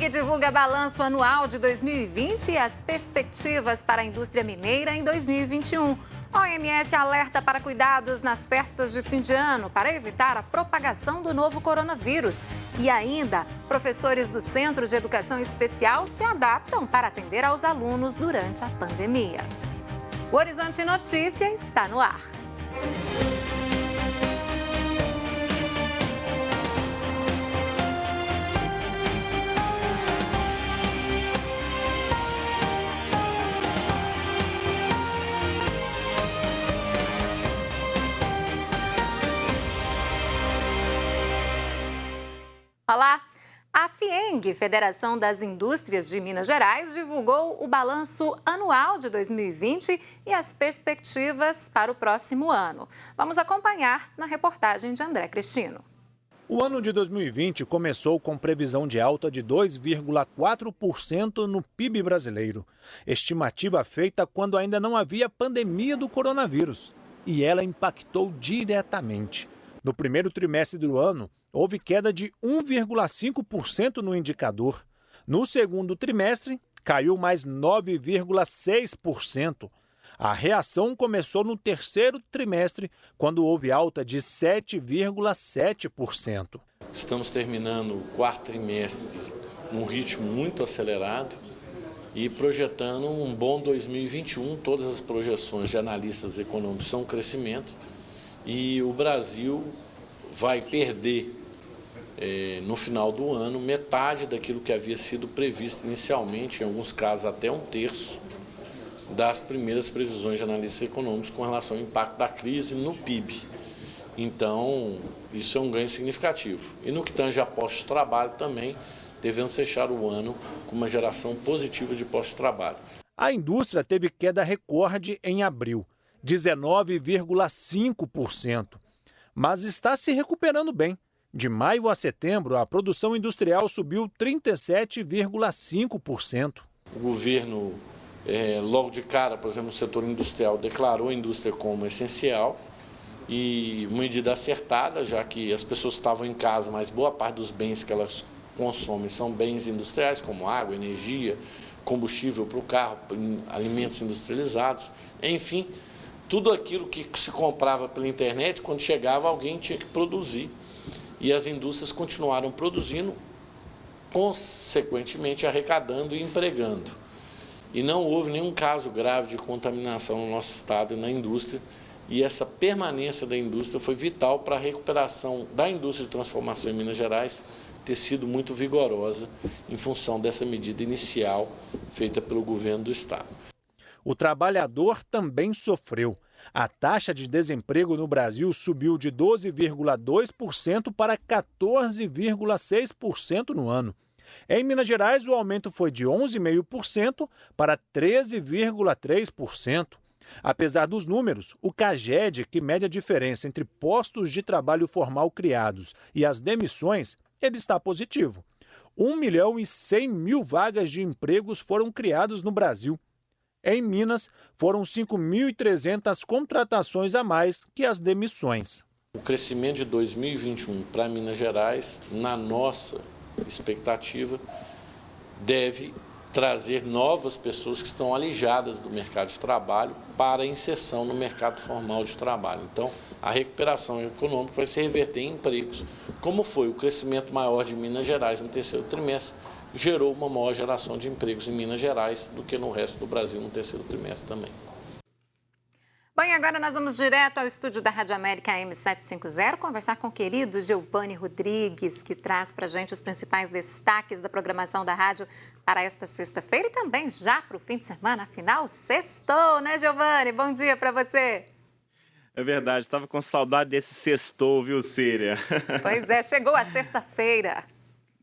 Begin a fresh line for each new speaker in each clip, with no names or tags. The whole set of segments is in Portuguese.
FIENG divulga balanço anual de 2020 e as perspectivas para a indústria mineira em 2021. A OMS alerta para cuidados nas festas de fim de ano para evitar a propagação do novo coronavírus. E ainda, professores do Centro de Educação Especial se adaptam para atender aos alunos durante a pandemia. O Horizonte Notícia está no ar. Olá! A FIENG, Federação das Indústrias de Minas Gerais, divulgou o balanço anual de 2020 e as perspectivas para o próximo ano. Vamos acompanhar na reportagem de André Cristino.
O ano de 2020 começou com previsão de alta de 2,4% no PIB brasileiro. Estimativa feita quando ainda não havia pandemia do coronavírus. E ela impactou diretamente. No primeiro trimestre do ano, houve queda de 1,5% no indicador. No segundo trimestre, caiu mais 9,6%. A reação começou no terceiro trimestre, quando houve alta de 7,7%.
Estamos terminando o quarto trimestre num ritmo muito acelerado e projetando um bom 2021. Todas as projeções de analistas econômicos são crescimento. E o Brasil vai perder, no final do ano, metade daquilo que havia sido previsto inicialmente, em alguns casos até um terço, das primeiras previsões de analistas econômicos com relação ao impacto da crise no PIB. Então, isso é um ganho significativo. E no que tange a postos de trabalho também, devemos fechar o ano com uma geração positiva de postos de trabalho.
A indústria teve queda recorde em abril, 19,5%. Mas está se recuperando bem. De maio a setembro, a produção industrial subiu 37,5%.
O governo, logo de cara, por exemplo, no setor industrial, declarou a indústria como essencial e uma medida acertada, já que as pessoas estavam em casa, mas boa parte dos bens que elas consomem são bens industriais, como água, energia, combustível para o carro, alimentos industrializados, enfim. Tudo aquilo que se comprava pela internet, quando chegava, alguém tinha que produzir. E as indústrias continuaram produzindo, consequentemente arrecadando e empregando. E não houve nenhum caso grave de contaminação no nosso estado e na indústria. E essa permanência da indústria foi vital para a recuperação da indústria de transformação em Minas Gerais ter sido muito vigorosa em função dessa medida inicial feita pelo governo do estado.
O trabalhador também sofreu. A taxa de desemprego no Brasil subiu de 12,2% para 14,6% no ano. Em Minas Gerais, o aumento foi de 11,5% para 13,3%. Apesar dos números, o CAGED, que mede a diferença entre postos de trabalho formal criados e as demissões, ele está positivo. 1.100.000 vagas de empregos foram criadas no Brasil. Em Minas, foram 5.300 contratações a mais que as demissões.
O crescimento de 2021 para Minas Gerais, na nossa expectativa, deve trazer novas pessoas que estão alijadas do mercado de trabalho para a inserção no mercado formal de trabalho. Então, a recuperação econômica vai se reverter em empregos, como foi o crescimento maior de Minas Gerais no terceiro trimestre, gerou uma maior geração de empregos em Minas Gerais do que no resto do Brasil no terceiro trimestre também.
Bom, e agora nós vamos direto ao estúdio da Rádio América AM750 conversar com o querido Giovanni Rodrigues, que traz para a gente os principais destaques da programação da rádio para esta sexta-feira e também já para o fim de semana. Afinal, sextou, né, Giovanni? Bom dia para você.
É verdade, estava com saudade desse sextou, viu, Síria?
Pois é, chegou a sexta-feira.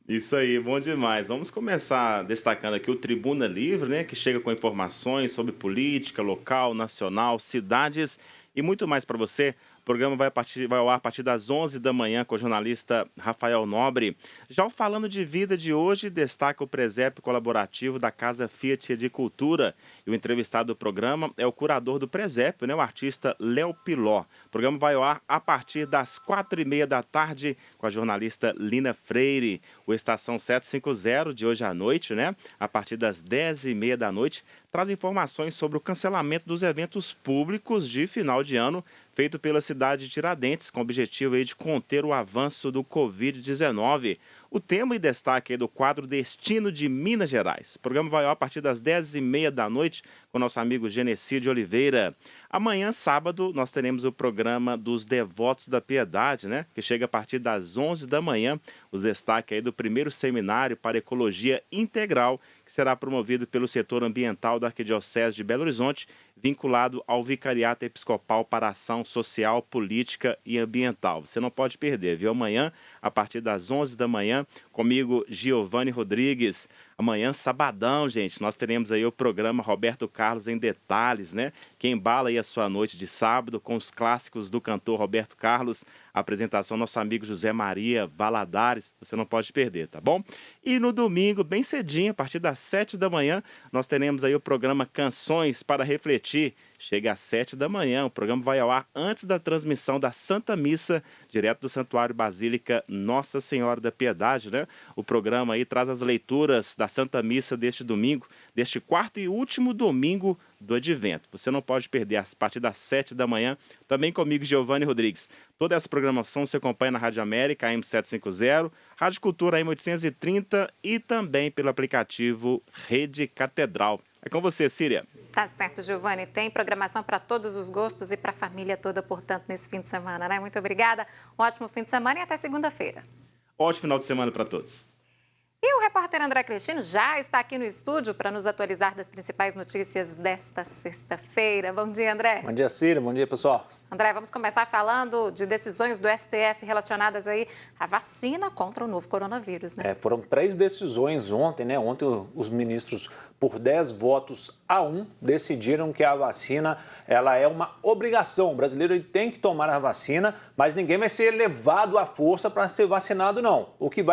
Isso aí, bom demais. Vamos começar destacando aqui o Tribuna Livre, né, que chega com informações sobre política local, nacional, cidades e muito mais para você. O programa vai ao ar a partir das 11 da manhã com o jornalista Rafael Nobre. Já o Falando de Vida de hoje destaca o presépio colaborativo da Casa Fiat de Cultura. E o entrevistado do programa é o curador do presépio, né, o artista Léo Piló. O programa vai ao ar a partir das 4h30 da tarde com a jornalista Lina Freire. O Estação 750 de hoje à noite, né, a partir das 10h30 da noite, traz informações sobre o cancelamento dos eventos públicos de final de ano feito pela cidade de Tiradentes, com o objetivo aí de conter o avanço do Covid-19. O tema e destaque aí do quadro Destino de Minas Gerais. O programa vai ao ar a partir das 10h30 da noite com o nosso amigo Genesi de Oliveira. Amanhã, sábado, nós teremos o programa dos Devotos da Piedade, né? Que chega a partir das 11 da manhã. Os destaques aí do primeiro seminário para Ecologia Integral, que será promovido pelo setor ambiental da Arquidiocese de Belo Horizonte, vinculado ao Vicariato Episcopal para Ação Social, Política e Ambiental. Você não pode perder, viu? Amanhã, a partir das 11 da manhã, comigo, Giovanni Rodrigues. Amanhã, sabadão, gente, nós teremos aí o programa Roberto Carlos em Detalhes, né? Que embala aí a sua noite de sábado com os clássicos do cantor Roberto Carlos. A apresentação do nosso amigo José Maria Valadares. Você não pode perder, tá bom? E no domingo, bem cedinho, a partir das 7 da manhã, nós teremos aí o programa Canções para Refletir. Chega às 7 da manhã. O programa vai ao ar antes da transmissão da Santa Missa, direto do Santuário Basílica Nossa Senhora da Piedade, né? O programa aí traz as leituras da Santa Missa deste domingo, deste quarto e último domingo do Advento. Você não pode perder a partir das 7 da manhã, também comigo, Giovanni Rodrigues. Toda essa programação você acompanha na Rádio América, AM 750, Rádio Cultura AM 830 e também pelo aplicativo Rede Catedral. É com você, Síria.
Tá certo, Giovanni. Tem programação para todos os gostos e para a família toda, portanto, nesse fim de semana, né? Muito obrigada. Um ótimo fim de semana e até segunda-feira.
Ótimo final de semana para todos.
E o repórter André Cristino já está aqui no estúdio para nos atualizar das principais notícias desta sexta-feira. Bom dia, André.
Bom dia, Cira. Bom dia, pessoal.
André, vamos começar falando de decisões do STF relacionadas aí à vacina contra o novo coronavírus, né?
Foram 3 decisões ontem, né? Ontem os ministros, por 10 votos a 1, decidiram que a vacina, ela é uma obrigação. O brasileiro tem que tomar a vacina, mas ninguém vai ser levado à força para ser vacinado, não. O que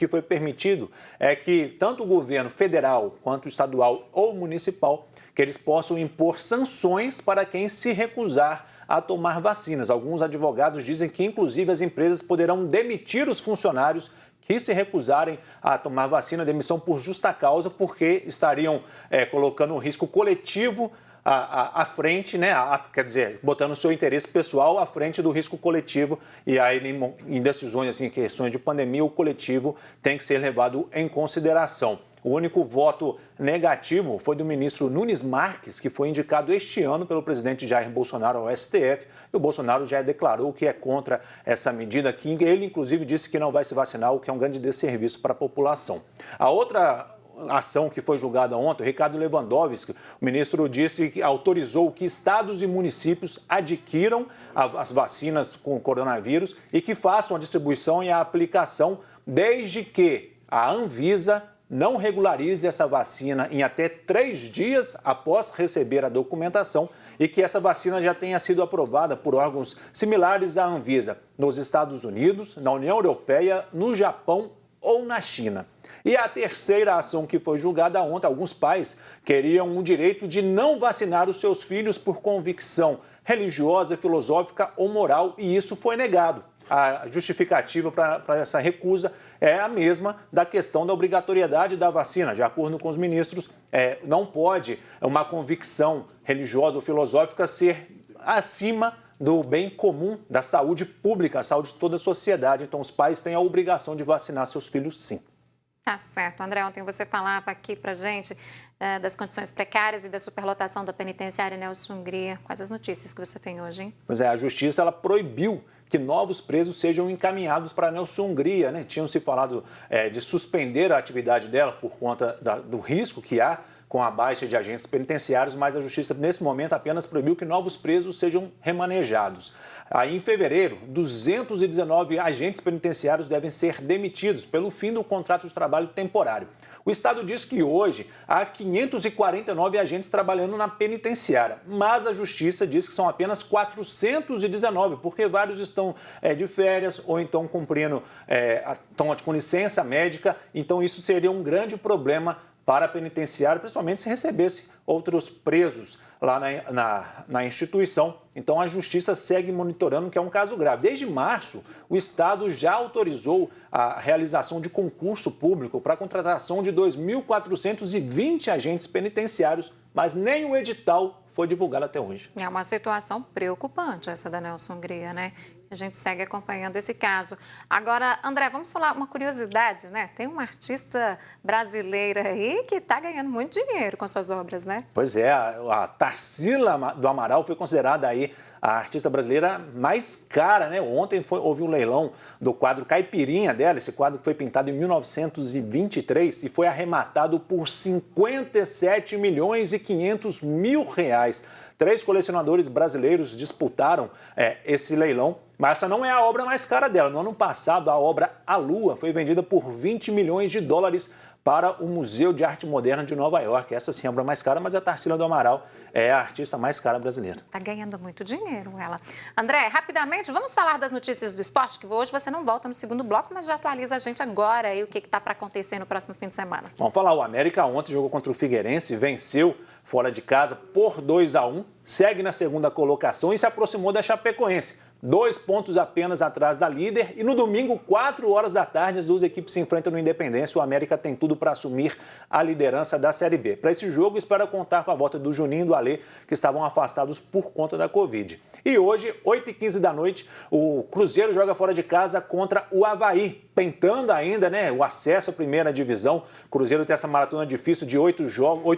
foi permitido é que tanto o governo federal quanto estadual ou municipal, que eles possam impor sanções para quem se recusar a tomar vacinas. Alguns advogados dizem que, inclusive, as empresas poderão demitir os funcionários que se recusarem a tomar vacina, demissão por justa causa, porque estariam colocando o risco coletivo à frente, né? Quer dizer, botando o seu interesse pessoal à frente do risco coletivo. E aí, em decisões, assim, em questões de pandemia, o coletivo tem que ser levado em consideração. O único voto negativo foi do ministro Nunes Marques, que foi indicado este ano pelo presidente Jair Bolsonaro ao STF. E o Bolsonaro já declarou que é contra essa medida, que ele, inclusive, disse que não vai se vacinar, o que é um grande desserviço para a população. A outra ação que foi julgada ontem, o Ricardo Lewandowski, o ministro disse que autorizou que estados e municípios adquiram as vacinas com o coronavírus e que façam a distribuição e a aplicação, desde que a Anvisa não regularize essa vacina em até 3 dias após receber a documentação e que essa vacina já tenha sido aprovada por órgãos similares à Anvisa nos Estados Unidos, na União Europeia, no Japão ou na China. E a terceira ação que foi julgada ontem, alguns pais queriam o direito de não vacinar os seus filhos por convicção religiosa, filosófica ou moral, e isso foi negado. A justificativa para essa recusa é a mesma da questão da obrigatoriedade da vacina. De acordo com os ministros, não pode uma convicção religiosa ou filosófica ser acima do bem comum, da saúde pública, a saúde de toda a sociedade. Então, os pais têm a obrigação de vacinar seus filhos, sim.
Tá certo. André, ontem você falava aqui pra gente das condições precárias e da superlotação da penitenciária Nelson Hungria. Quais as notícias que você tem hoje, hein?
Pois é, a Justiça ela proibiu que novos presos sejam encaminhados para a Nelson Hungria, né? Tinham se falado de suspender a atividade dela por conta do risco que há com a baixa de agentes penitenciários, mas a Justiça, nesse momento, apenas proibiu que novos presos sejam remanejados. Aí, em fevereiro, 219 agentes penitenciários devem ser demitidos pelo fim do contrato de trabalho temporário. O Estado diz que hoje há 549 agentes trabalhando na penitenciária, mas a Justiça diz que são apenas 419, porque vários estão de férias ou então estão com licença médica, então isso seria um grande problema para a penitenciária, principalmente se recebesse outros presos lá na instituição. Então, a Justiça segue monitorando, que é um caso grave. Desde março, o Estado já autorizou a realização de concurso público para a contratação de 2.420 agentes penitenciários, mas nem o edital foi divulgado até hoje.
É uma situação preocupante essa da Nelson Hungria, né? A gente segue acompanhando esse caso. Agora, André, vamos falar uma curiosidade, né? Tem uma artista brasileira aí que está ganhando muito dinheiro com suas obras, né?
Pois é, a Tarsila do Amaral foi considerada aí a artista brasileira mais cara, né? Ontem houve um leilão do quadro Caipirinha dela, esse quadro que foi pintado em 1923 e foi arrematado por 57 milhões e 500 mil reais. 3 colecionadores brasileiros disputaram esse leilão, mas essa não é a obra mais cara dela. No ano passado, a obra A Lua foi vendida por 20 milhões de dólares para o Museu de Arte Moderna de Nova York. Essa sim é a obra mais cara, mas a Tarsila do Amaral é a artista mais cara brasileira.
Está ganhando muito dinheiro ela. André, rapidamente, vamos falar das notícias do esporte, que hoje você não volta no segundo bloco, mas já atualiza a gente agora aí o que está para acontecer no próximo fim de semana.
Vamos falar, o América ontem jogou contra o Figueirense, venceu fora de casa por 2-1, segue na segunda colocação e se aproximou da Chapecoense. 2 pontos apenas atrás da líder e no domingo, 4 horas da tarde, as duas equipes se enfrentam no Independência. O América tem tudo para assumir a liderança da Série B. Para esse jogo, espera contar com a volta do Juninho e do Alê, que estavam afastados por conta da Covid. E hoje, 8h15 da noite, o Cruzeiro joga fora de casa contra o Avaí, tentando ainda, né, o acesso à primeira divisão. O Cruzeiro tem essa maratona difícil de 8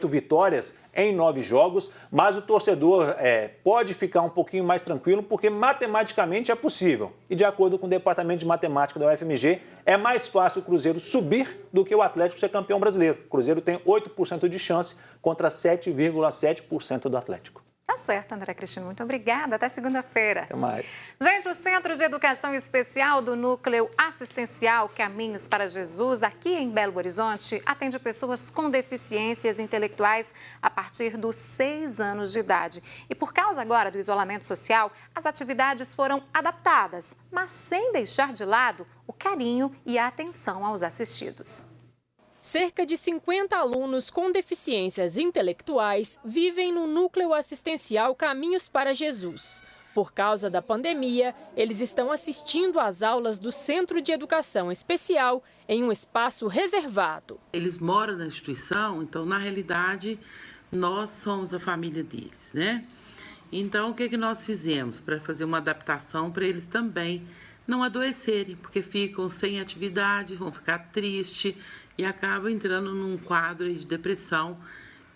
vitórias em 9 jogos, mas o torcedor pode ficar um pouquinho mais tranquilo, porque matematicamente é possível. E de acordo com o Departamento de Matemática da UFMG, é mais fácil o Cruzeiro subir do que o Atlético ser campeão brasileiro. O Cruzeiro tem 8% de chance contra 7,7% do Atlético.
Tá certo, André Cristina. Muito obrigada. Até segunda-feira.
Até mais.
Gente, o Centro de Educação Especial do Núcleo Assistencial Caminhos para Jesus, aqui em Belo Horizonte, atende pessoas com deficiências intelectuais a partir dos 6 anos de idade. E por causa agora do isolamento social, as atividades foram adaptadas, mas sem deixar de lado o carinho e a atenção aos assistidos.
Cerca de 50 alunos com deficiências intelectuais vivem no Núcleo Assistencial Caminhos para Jesus. Por causa da pandemia, eles estão assistindo às aulas do Centro de Educação Especial em um espaço reservado.
Eles moram na instituição, então, na realidade, nós somos a família deles, né? Então, o que nós fizemos para fazer uma adaptação para eles também não adoecerem, porque ficam sem atividade, vão ficar tristes e acabam entrando num quadro de depressão,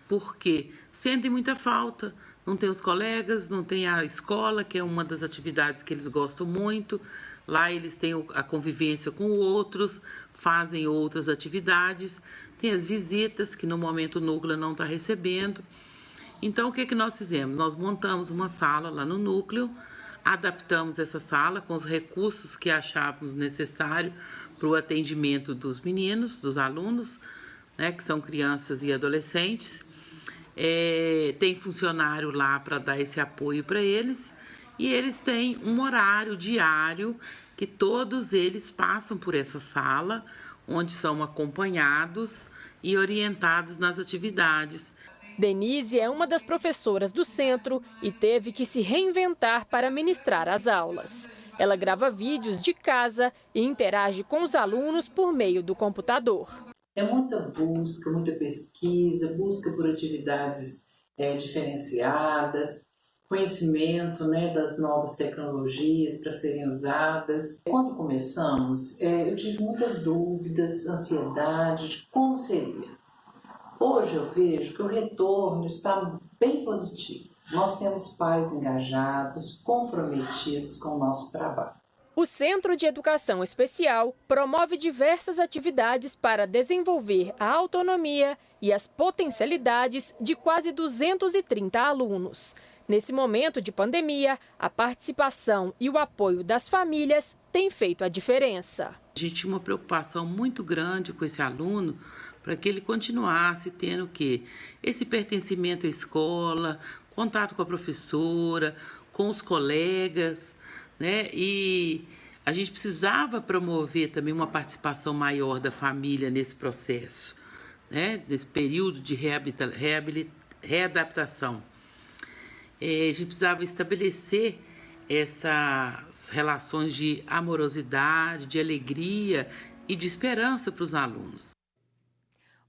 porque sentem muita falta, não tem os colegas, não tem a escola, que é uma das atividades que eles gostam muito. Lá eles têm a convivência com outros, fazem outras atividades, tem as visitas, que no momento o núcleo não está recebendo. Então, o que nós fizemos? Nós montamos uma sala lá no núcleo, adaptamos essa sala com os recursos que achávamos necessário para o atendimento dos meninos, dos alunos, né, que são crianças e adolescentes. Tem funcionário lá para dar esse apoio para eles e eles têm um horário diário que todos eles passam por essa sala, onde são acompanhados e orientados nas atividades.
Denise é uma das professoras do centro e teve que se reinventar para ministrar as aulas. Ela grava vídeos de casa e interage com os alunos por meio do computador.
É muita busca, muita pesquisa, busca por atividades diferenciadas, conhecimento, né, das novas tecnologias para serem usadas. Quando começamos, eu tive muitas dúvidas, ansiedade de como seria. Hoje eu vejo que o retorno está bem positivo. Nós temos pais engajados, comprometidos com o nosso trabalho.
O Centro de Educação Especial promove diversas atividades para desenvolver a autonomia e as potencialidades de quase 230 alunos. Nesse momento de pandemia, a participação e o apoio das famílias têm feito a diferença.
A gente tinha uma preocupação muito grande com esse aluno para que ele continuasse tendo o quê? Esse pertencimento à escola, contato com a professora, com os colegas, né? E a gente precisava promover também uma participação maior da família nesse processo, né? Nesse período de readaptação. A gente precisava estabelecer essas relações de amorosidade, de alegria e de esperança para os alunos.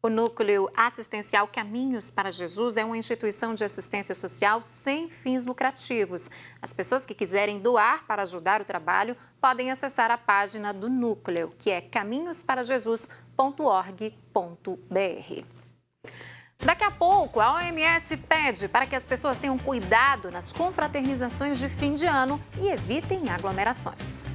O Núcleo Assistencial Caminhos para Jesus é uma instituição de assistência social sem fins lucrativos. As pessoas que quiserem doar para ajudar o trabalho podem acessar a página do Núcleo, que é caminhosparajesus.org.br. Daqui a pouco, a OMS pede para que as pessoas tenham cuidado nas confraternizações de fim de ano e evitem aglomerações.